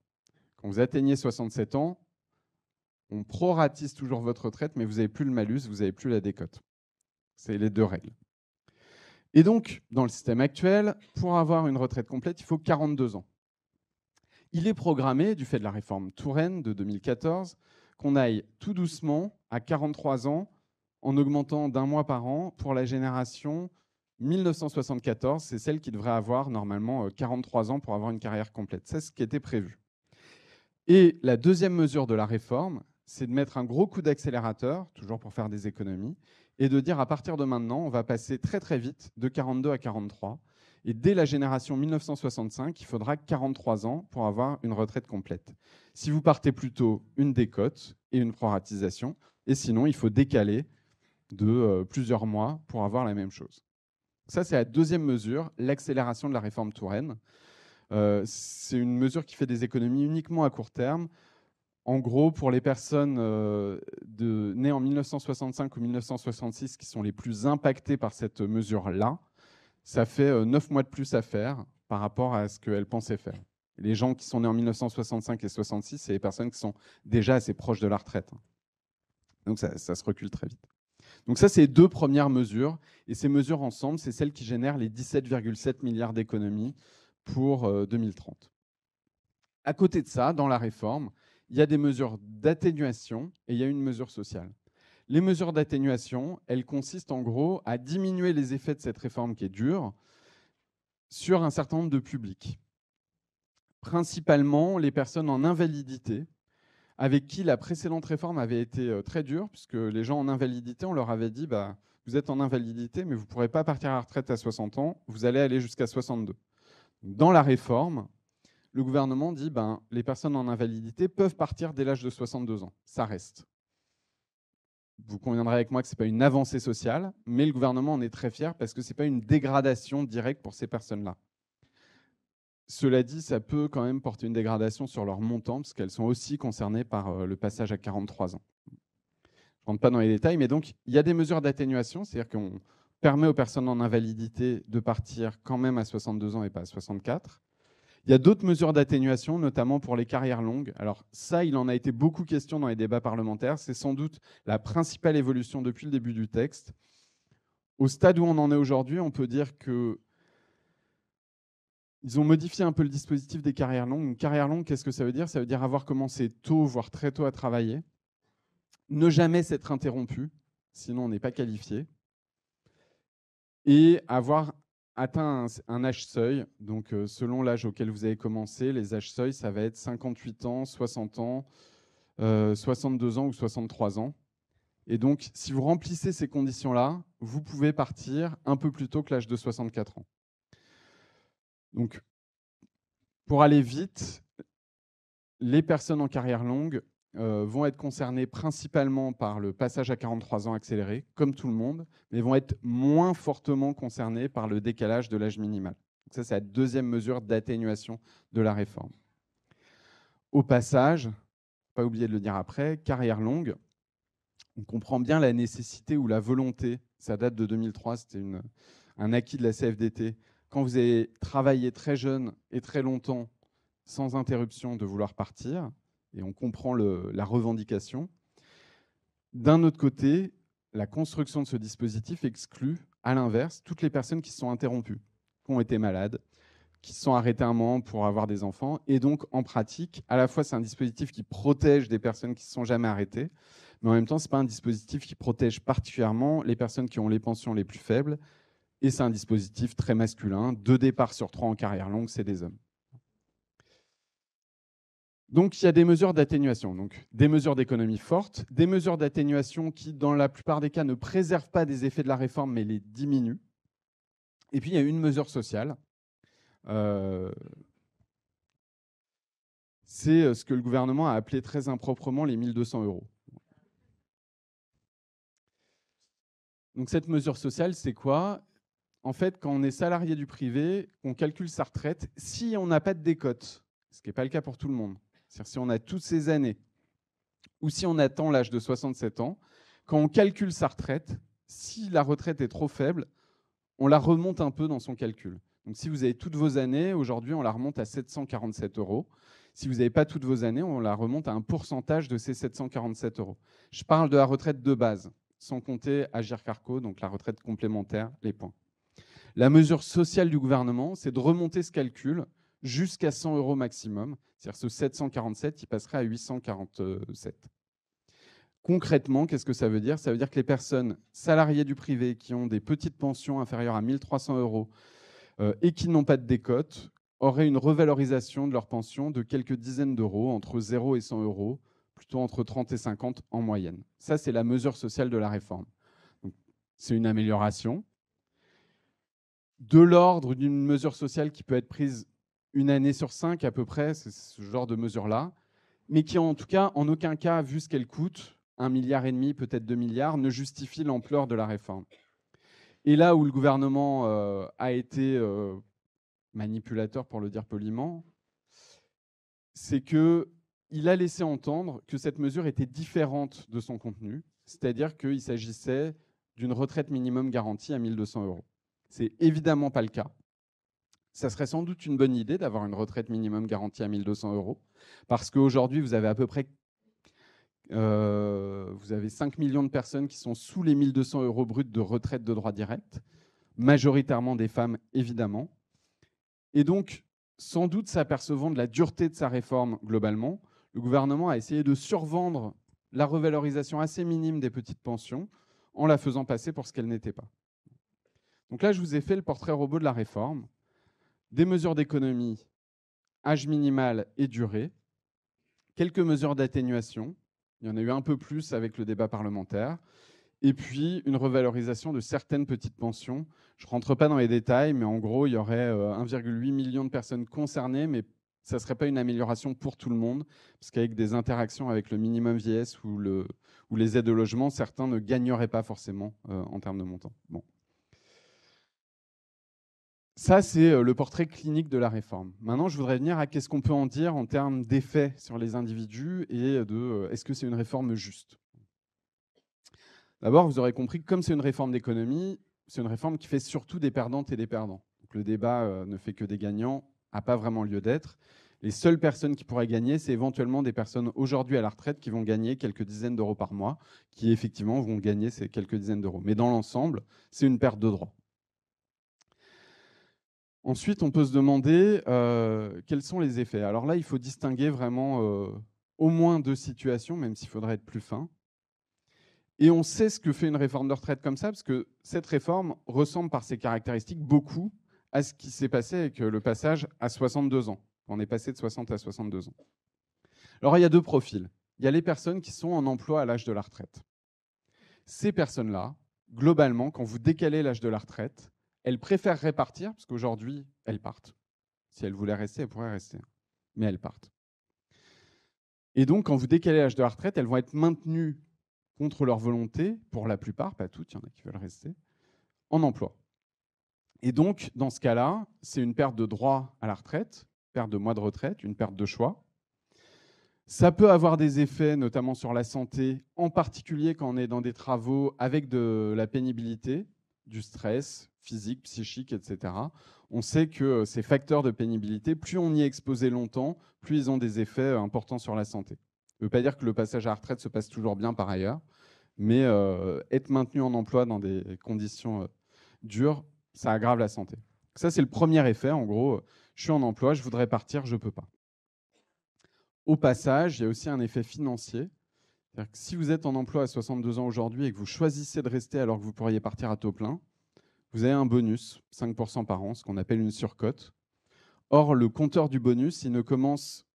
Quand vous atteignez 67 ans, on proratise toujours votre retraite, mais vous n'avez plus le malus, vous n'avez plus la décote. C'est les 2 règles. Et donc, dans le système actuel, pour avoir une retraite complète, il faut 42 ans. Il est programmé, du fait de la réforme Touraine de 2014, qu'on aille tout doucement à 43 ans en augmentant d'1 mois par an pour la génération 1974. C'est celle qui devrait avoir normalement 43 ans pour avoir une carrière complète. C'est ce qui était prévu. Et la deuxième mesure de la réforme, c'est de mettre un gros coup d'accélérateur, toujours pour faire des économies, et de dire à partir de maintenant, on va passer très très vite de 42 à 43. Et dès la génération 1965, il faudra 43 ans pour avoir une retraite complète. Si vous partez plus tôt, une décote et une proratisation. Et sinon, il faut décaler de plusieurs mois pour avoir la même chose. Ça, c'est la deuxième mesure, l'accélération de la réforme Touraine. C'est une mesure qui fait des économies uniquement à court terme. En gros, pour les personnes nées en 1965 ou 1966 qui sont les plus impactées par cette mesure-là, ça fait 9 mois de plus à faire par rapport à ce qu'elles pensaient faire. Les gens qui sont nés en 1965 et 66, c'est les personnes qui sont déjà assez proches de la retraite. Donc ça se recule très vite. Donc ça, c'est les 2 premières mesures. Et ces mesures ensemble, c'est celles qui génèrent les 17,7 milliards d'économies pour 2030. À côté de ça, dans la réforme, il y a des mesures d'atténuation et il y a une mesure sociale. Les mesures d'atténuation, elles consistent en gros à diminuer les effets de cette réforme qui est dure sur un certain nombre de publics. Principalement les personnes en invalidité, avec qui la précédente réforme avait été très dure, puisque les gens en invalidité, on leur avait dit bah, vous êtes en invalidité, mais vous ne pourrez pas partir à la retraite à 60 ans, vous allez aller jusqu'à 62. Dans la réforme, le gouvernement dit ben, les personnes en invalidité peuvent partir dès l'âge de 62 ans. Ça reste. Vous conviendrez avec moi que ce n'est pas une avancée sociale, mais le gouvernement en est très fier parce que ce n'est pas une dégradation directe pour ces personnes-là. Cela dit, ça peut quand même porter une dégradation sur leur montant, parce qu'elles sont aussi concernées par le passage à 43 ans. Je ne rentre pas dans les détails, mais donc il y a des mesures d'atténuation, c'est-à-dire qu'on permet aux personnes en invalidité de partir quand même à 62 ans et pas à 64. Il y a d'autres mesures d'atténuation, notamment pour les carrières longues. Alors ça, il en a été beaucoup question dans les débats parlementaires. C'est sans doute la principale évolution depuis le début du texte. Au stade où on en est aujourd'hui, on peut dire que ils ont modifié un peu le dispositif des carrières longues. Une carrière longue, qu'est-ce que ça veut dire? Ça veut dire avoir commencé tôt, voire très tôt à travailler. Ne jamais s'être interrompu, sinon on n'est pas qualifié. Et avoir atteint un âge seuil. Donc, selon l'âge auquel vous avez commencé, les âges seuils, ça va être 58 ans, 60 ans, 62 ans ou 63 ans. Et donc, si vous remplissez ces conditions-là, vous pouvez partir un peu plus tôt que l'âge de 64 ans. Donc, pour aller vite, les personnes en carrière longue vont être concernées principalement par le passage à 43 ans accéléré, comme tout le monde, mais vont être moins fortement concernées par le décalage de l'âge minimal. Donc ça, c'est la deuxième mesure d'atténuation de la réforme. Au passage, pas oublier de le dire après, carrière longue, on comprend bien la nécessité ou la volonté, ça date de 2003, c'était un acquis de la CFDT, quand vous avez travaillé très jeune et très longtemps, sans interruption, de vouloir partir, et on comprend la revendication. D'un autre côté, la construction de ce dispositif exclut, à l'inverse, toutes les personnes qui se sont interrompues, qui ont été malades, qui se sont arrêtées un moment pour avoir des enfants. Et donc, en pratique, à la fois, c'est un dispositif qui protège des personnes qui ne se sont jamais arrêtées, mais en même temps, ce n'est pas un dispositif qui protège particulièrement les personnes qui ont les pensions les plus faibles. Et c'est un dispositif très masculin. 2 départs sur 3 en carrière longue, c'est des hommes. Donc, il y a des mesures d'atténuation, donc des mesures d'économie fortes, des mesures d'atténuation qui, dans la plupart des cas, ne préservent pas des effets de la réforme, mais les diminuent. Et puis, il y a une mesure sociale. C'est ce que le gouvernement a appelé très improprement les 1 200 €. Donc, cette mesure sociale, c'est quoi? En fait, quand on est salarié du privé, on calcule sa retraite si on n'a pas de décote, ce qui n'est pas le cas pour tout le monde. C'est-à-dire si on a toutes ces années ou si on attend l'âge de 67 ans, quand on calcule sa retraite, si la retraite est trop faible, on la remonte un peu dans son calcul. Donc si vous avez toutes vos années, aujourd'hui, on la remonte à 747 €. Si vous n'avez pas toutes vos années, on la remonte à un pourcentage de ces 747 €. Je parle de la retraite de base, sans compter Agirc Arrco, donc la retraite complémentaire, les points. La mesure sociale du gouvernement, c'est de remonter ce calcul jusqu'à 100 € maximum. C'est-à-dire ce 747, il passerait à 847. Concrètement, qu'est-ce que ça veut dire? Ça veut dire que les personnes salariées du privé qui ont des petites pensions inférieures à 1 300 € et qui n'ont pas de décote auraient une revalorisation de leur pension de quelques dizaines d'euros, entre 0 et 100 €, plutôt entre 30 et 50 en moyenne. Ça, c'est la mesure sociale de la réforme. C'est une amélioration. De l'ordre d'une mesure sociale qui peut être prise une année sur 5 à peu près, c'est ce genre de mesure-là, mais qui en tout cas, en aucun cas, vu ce qu'elle coûte, 1,5 milliard, peut-être 2 milliards, ne justifie l'ampleur de la réforme. Et là où le gouvernement a été manipulateur, pour le dire poliment, c'est qu'il a laissé entendre que cette mesure était différente de son contenu, c'est-à-dire qu'il s'agissait d'une retraite minimum garantie à 1 200 €. C'est évidemment pas le cas. ça serait sans doute une bonne idée d'avoir une retraite minimum garantie à 1 200 €, parce qu'aujourd'hui, vous avez à peu près vous avez 5 millions de personnes qui sont sous les 1 200 € bruts de retraite de droit direct, majoritairement des femmes, évidemment. Et donc, sans doute s'apercevant de la dureté de sa réforme globalement, le gouvernement a essayé de survendre la revalorisation assez minime des petites pensions en la faisant passer pour ce qu'elle n'était pas. Donc là, je vous ai fait le portrait robot de la réforme, des mesures d'économie, âge minimal et durée, quelques mesures d'atténuation, il y en a eu un peu plus avec le débat parlementaire, et puis une revalorisation de certaines petites pensions. Je ne rentre pas dans les détails, mais en gros, il y aurait 1,8 million de personnes concernées, mais ça ne serait pas une amélioration pour tout le monde, parce qu'avec des interactions avec le minimum vieillesse ou les aides au logement, certains ne gagneraient pas forcément en termes de montant. Bon. Ça, c'est le portrait clinique de la réforme. Maintenant, je voudrais venir à qu'est-ce qu'on peut en dire en termes d'effets sur les individus et de est-ce que c'est une réforme juste. D'abord, vous aurez compris que comme c'est une réforme d'économie, c'est une réforme qui fait surtout des perdantes et des perdants. Donc, le débat ne fait que des gagnants, n'a pas vraiment lieu d'être. Les seules personnes qui pourraient gagner, c'est éventuellement des personnes aujourd'hui à la retraite qui vont gagner quelques dizaines d'euros par mois, qui effectivement vont gagner ces quelques dizaines d'euros. Mais dans l'ensemble, c'est une perte de droits. Ensuite, on peut se demander quels sont les effets. Alors là, il faut distinguer vraiment au moins deux situations, même s'il faudrait être plus fin. Et on sait ce que fait une réforme de retraite comme ça, parce que cette réforme ressemble par ses caractéristiques beaucoup à ce qui s'est passé avec le passage à 62 ans. On est passé de 60 à 62 ans. Alors, il y a deux profils. Il y a les personnes qui sont en emploi à l'âge de la retraite. Ces personnes-là, globalement, quand vous décalez l'âge de la retraite, elles préféreraient partir, parce qu'aujourd'hui, elles partent. Si elles voulaient rester, elles pourraient rester. Mais elles partent. Et donc, quand vous décalez l'âge de la retraite, elles vont être maintenues contre leur volonté, pour la plupart, pas toutes, il y en a qui veulent rester, en emploi. Et donc, dans ce cas-là, c'est une perte de droit à la retraite, perte de mois de retraite, une perte de choix. Ça peut avoir des effets, notamment sur la santé, en particulier quand on est dans des travaux avec de la pénibilité, du stress physique, psychique, etc. On sait que ces facteurs de pénibilité, plus on y est exposé longtemps, plus ils ont des effets importants sur la santé. Ça ne veut pas dire que le passage à la retraite se passe toujours bien par ailleurs, mais être maintenu en emploi dans des conditions dures, ça aggrave la santé. Ça, c'est le premier effet. En gros, je suis en emploi, je voudrais partir, je ne peux pas. Au passage, il y a aussi un effet financier. C'est-à-dire que si vous êtes en emploi à 62 ans aujourd'hui et que vous choisissez de rester alors que vous pourriez partir à taux plein, vous avez un bonus, 5% par an, ce qu'on appelle une surcote. Or, le compteur du bonus, il ne commence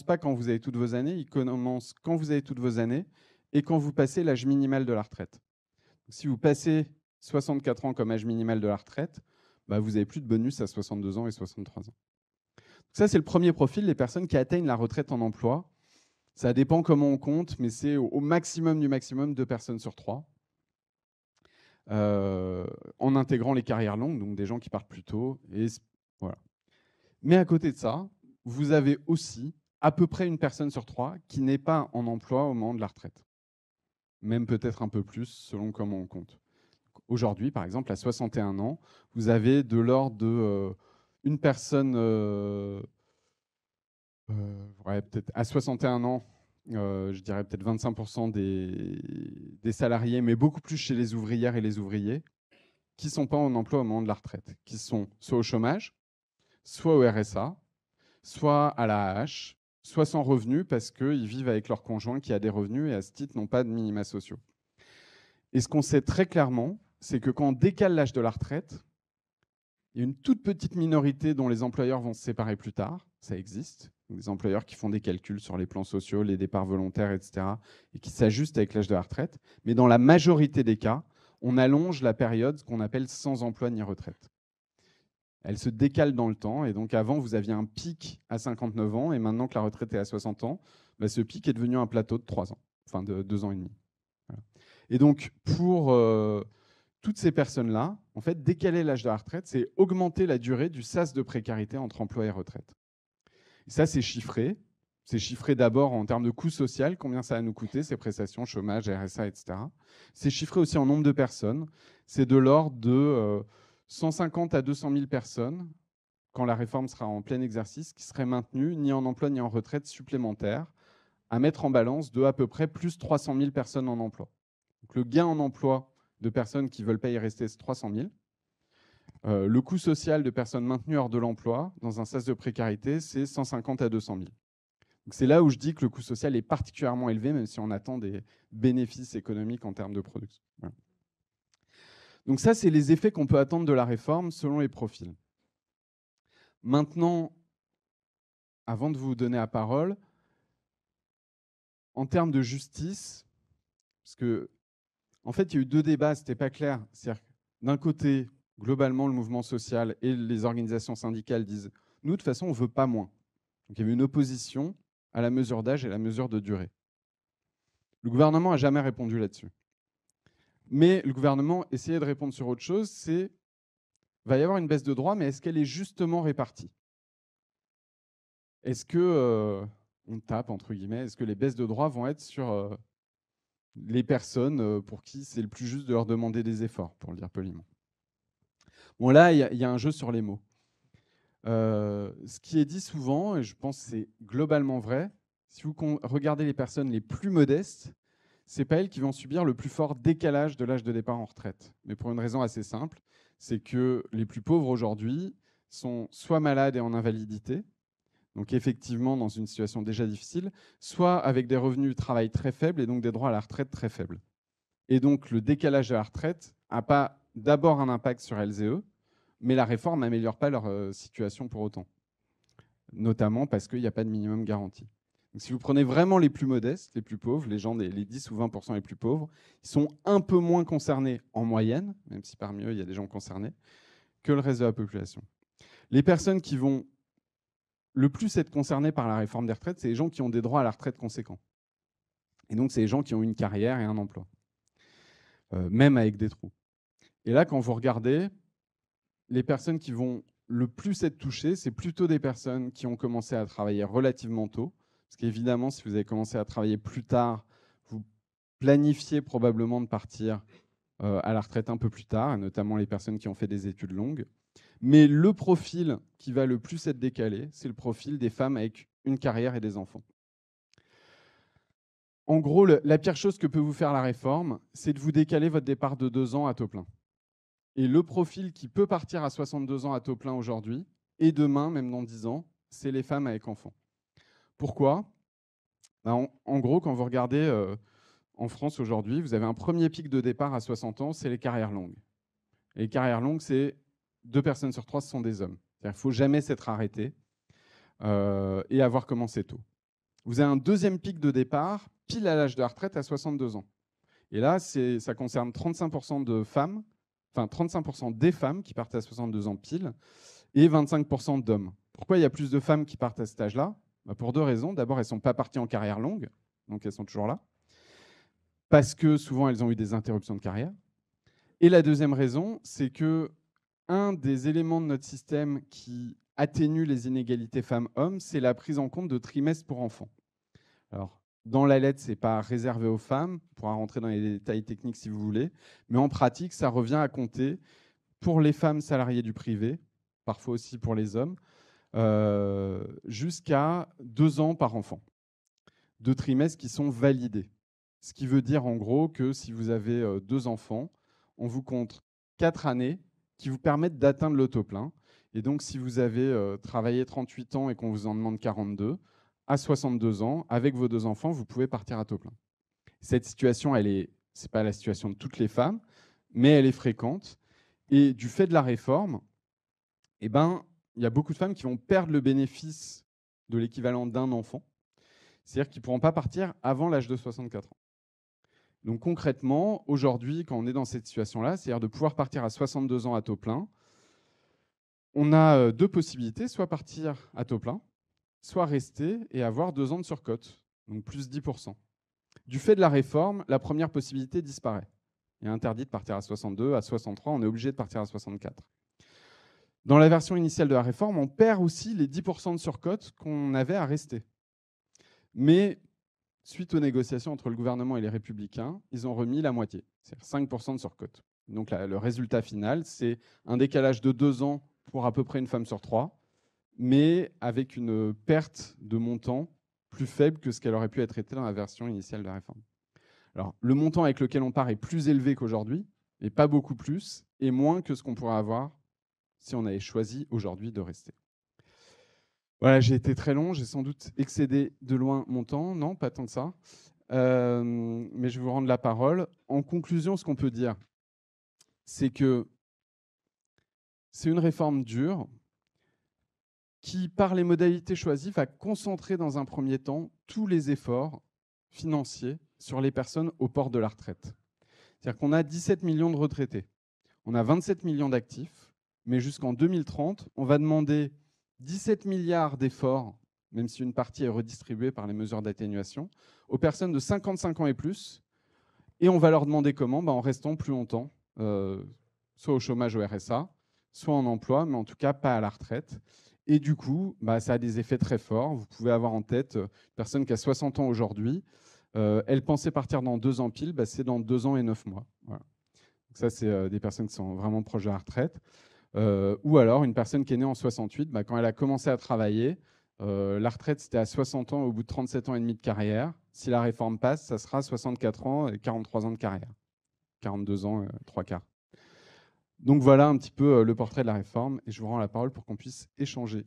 pas quand vous avez toutes vos années, il commence quand vous avez toutes vos années et quand vous passez l'âge minimal de la retraite. Si vous passez 64 ans comme âge minimal de la retraite, bah vous n'avez plus de bonus à 62 ans et 63 ans. Ça, c'est le premier profil, les personnes qui atteignent la retraite en emploi. Ça dépend comment on compte, mais c'est au maximum du maximum 2 personnes sur 3. En intégrant les carrières longues, donc des gens qui partent plus tôt. Et voilà. Mais à côté de ça, vous avez aussi à peu près une personne sur 3 qui n'est pas en emploi au moment de la retraite. Même peut-être un peu plus, selon comment on compte. Aujourd'hui, par exemple, à 61 ans, vous avez de l'ordre de une personne, peut-être à 61 ans, je dirais peut-être 25% des salariés, mais beaucoup plus chez les ouvrières et les ouvriers, qui ne sont pas en emploi au moment de la retraite, qui sont soit au chômage, soit au RSA, soit à la AH, soit sans revenus parce qu'ils vivent avec leur conjoint qui a des revenus et à ce titre n'ont pas de minima sociaux. Et ce qu'on sait très clairement, c'est que quand on décale l'âge de la retraite, il y a une toute petite minorité dont les employeurs vont se séparer plus tard, ça existe, des employeurs qui font des calculs sur les plans sociaux, les départs volontaires, etc., et qui s'ajustent avec l'âge de la retraite. Mais dans la majorité des cas, on allonge la période qu'on appelle sans emploi ni retraite. Elle se décale dans le temps, et donc avant, vous aviez un pic à 59 ans, et maintenant que la retraite est à 60 ans, bah, ce pic est devenu un plateau de 3 ans, enfin de 2 ans et demi. Voilà. Et donc, pour toutes ces personnes-là, en fait, décaler l'âge de la retraite, c'est augmenter la durée du sas de précarité entre emploi et retraite. Et ça, c'est chiffré. C'est chiffré d'abord en termes de coût social, combien ça va nous coûter, ces prestations, chômage, RSA, etc. C'est chiffré aussi en nombre de personnes. C'est de l'ordre de 150 à 200 000 personnes quand la réforme sera en plein exercice, qui seraient maintenus ni en emploi ni en retraite supplémentaire, à mettre en balance de à peu près plus 300 000 personnes en emploi. Donc le gain en emploi de personnes qui ne veulent pas y rester, c'est 300 000. Le coût social de personnes maintenues hors de l'emploi, dans un sas de précarité, c'est 150 à 200 000. C'est là où je dis que le coût social est particulièrement élevé, même si on attend des bénéfices économiques en termes de production. Voilà. Donc ça, c'est les effets qu'on peut attendre de la réforme selon les profils. Maintenant, avant de vous donner la parole, en termes de justice, parce que en fait, il y a eu deux débats, ce n'était pas clair. C'est-à-dire d'un côté, globalement, le mouvement social et les organisations syndicales disent « nous, de toute façon, on ne veut pas moins ». Donc il y avait une opposition à la mesure d'âge et à la mesure de durée. Le gouvernement n'a jamais répondu là-dessus. Mais le gouvernement essayait de répondre sur autre chose, c'est il va y avoir une baisse de droits, mais est-ce qu'elle est justement répartie? Est-ce que, on tape, entre guillemets, est-ce que les baisses de droits vont être sur les personnes pour qui c'est le plus juste de leur demander des efforts, pour le dire poliment? Bon, là, il y a un jeu sur les mots. Ce qui est dit souvent, et je pense que c'est globalement vrai, si vous regardez les personnes les plus modestes, ce n'est pas elles qui vont subir le plus fort décalage de l'âge de départ en retraite. Mais pour une raison assez simple, c'est que les plus pauvres aujourd'hui sont soit malades et en invalidité, donc effectivement dans une situation déjà difficile, soit avec des revenus de travail très faibles et donc des droits à la retraite très faibles. Et donc le décalage de la retraite n'a pas d'abord un impact sur elles et eux, mais la réforme n'améliore pas leur situation pour autant, notamment parce qu'il n'y a pas de minimum garanti. Donc, si vous prenez vraiment les plus modestes, les plus pauvres, les gens les 10 ou 20% les plus pauvres, ils sont un peu moins concernés en moyenne, même si parmi eux, il y a des gens concernés, que le reste de la population. Les personnes qui vont le plus être concernées par la réforme des retraites, c'est les gens qui ont des droits à la retraite conséquents. Et donc, c'est les gens qui ont une carrière et un emploi, même avec des trous. Et là, quand vous regardez, les personnes qui vont le plus être touchées, c'est plutôt des personnes qui ont commencé à travailler relativement tôt. Parce qu'évidemment, si vous avez commencé à travailler plus tard, vous planifiez probablement de partir à la retraite un peu plus tard, et notamment les personnes qui ont fait des études longues. Mais le profil qui va le plus être décalé, c'est le profil des femmes avec une carrière et des enfants. En gros, la pire chose que peut vous faire la réforme, c'est de vous décaler votre départ de 2 ans à taux plein. Et le profil qui peut partir à 62 ans à taux plein aujourd'hui, et demain, même dans 10 ans, c'est les femmes avec enfants. Pourquoi? En gros, quand vous regardez en France aujourd'hui, vous avez un premier pic de départ à 60 ans, c'est les carrières longues. Et les carrières longues, c'est 2 personnes sur 3, ce sont des hommes. Il ne faut jamais s'être arrêté et avoir commencé tôt. Vous avez un deuxième pic de départ, pile à l'âge de la retraite, à 62 ans. Et là, ça concerne 35% de femmes, enfin 35% des femmes qui partent à 62 ans pile, et 25% d'hommes. Pourquoi il y a plus de femmes qui partent à cet âge-là? Pour 2 raisons. D'abord, elles ne sont pas parties en carrière longue, donc elles sont toujours là, parce que souvent, elles ont eu des interruptions de carrière. Et la deuxième raison, c'est que un des éléments de notre système qui atténue les inégalités femmes-hommes, c'est la prise en compte de trimestres pour enfants. Alors, dans la lettre, ce n'est pas réservé aux femmes, on pourra rentrer dans les détails techniques si vous voulez, mais en pratique, ça revient à compter pour les femmes salariées du privé, parfois aussi pour les hommes, jusqu'à 2 ans par enfant, de trimestres qui sont validés. Ce qui veut dire en gros que si vous avez 2 enfants, on vous compte 4 années qui vous permettent d'atteindre le taux plein. Et donc, si vous avez travaillé 38 ans et qu'on vous en demande 42, à 62 ans, avec vos 2 enfants, vous pouvez partir à taux plein. Cette situation, ce n'est pas la situation de toutes les femmes, mais elle est fréquente. Et du fait de la réforme, il y a beaucoup de femmes qui vont perdre le bénéfice de l'équivalent d'un enfant. C'est-à-dire qu'ils ne pourront pas partir avant l'âge de 64 ans. Donc concrètement, aujourd'hui, quand on est dans cette situation-là, c'est-à-dire de pouvoir partir à 62 ans à taux plein, on a 2 possibilités, soit partir à taux plein, soit rester et avoir 2 ans de surcote, donc plus 10%. Du fait de la réforme, la première possibilité disparaît. Il est interdit de partir à 62, à 63, on est obligé de partir à 64. Dans la version initiale de la réforme, on perd aussi les 10% de surcote qu'on avait à rester. Mais suite aux négociations entre le gouvernement et les Républicains, ils ont remis la moitié, c'est-à-dire 5% de surcote. Donc là, le résultat final, c'est un décalage de 2 ans pour à peu près une femme sur 3 mais avec une perte de montant plus faible que ce qu'elle aurait pu être été dans la version initiale de la réforme. Alors, le montant avec lequel on part est plus élevé qu'aujourd'hui, mais pas beaucoup plus, et moins que ce qu'on pourrait avoir si on avait choisi aujourd'hui de rester. Voilà, j'ai été très long, j'ai sans doute excédé de loin mon temps. Non, pas tant que ça. Mais je vais vous rendre la parole. En conclusion, ce qu'on peut dire, c'est que c'est une réforme dure qui, par les modalités choisies, va concentrer dans un premier temps tous les efforts financiers sur les personnes au port de la retraite. C'est-à-dire qu'on a 17 millions de retraités, on a 27 millions d'actifs, mais jusqu'en 2030, on va demander 17 milliards d'efforts, même si une partie est redistribuée par les mesures d'atténuation, aux personnes de 55 ans et plus, et on va leur demander comment, en restant plus longtemps, soit au chômage au RSA, soit en emploi, mais en tout cas pas à la retraite. Et du coup, ça a des effets très forts. Vous pouvez avoir en tête une personne qui a 60 ans aujourd'hui, elle pensait partir dans 2 ans pile, c'est dans 2 ans et 9 mois. Voilà. Donc ça, c'est des personnes qui sont vraiment proches de la retraite. Ou alors une personne qui est née en 68, quand elle a commencé à travailler, la retraite c'était à 60 ans au bout de 37 ans et demi de carrière. Si la réforme passe, ça sera 64 ans et 43 ans de carrière. 42 ans, 3/4. Donc voilà un petit peu le portrait de la réforme et je vous rends la parole pour qu'on puisse échanger.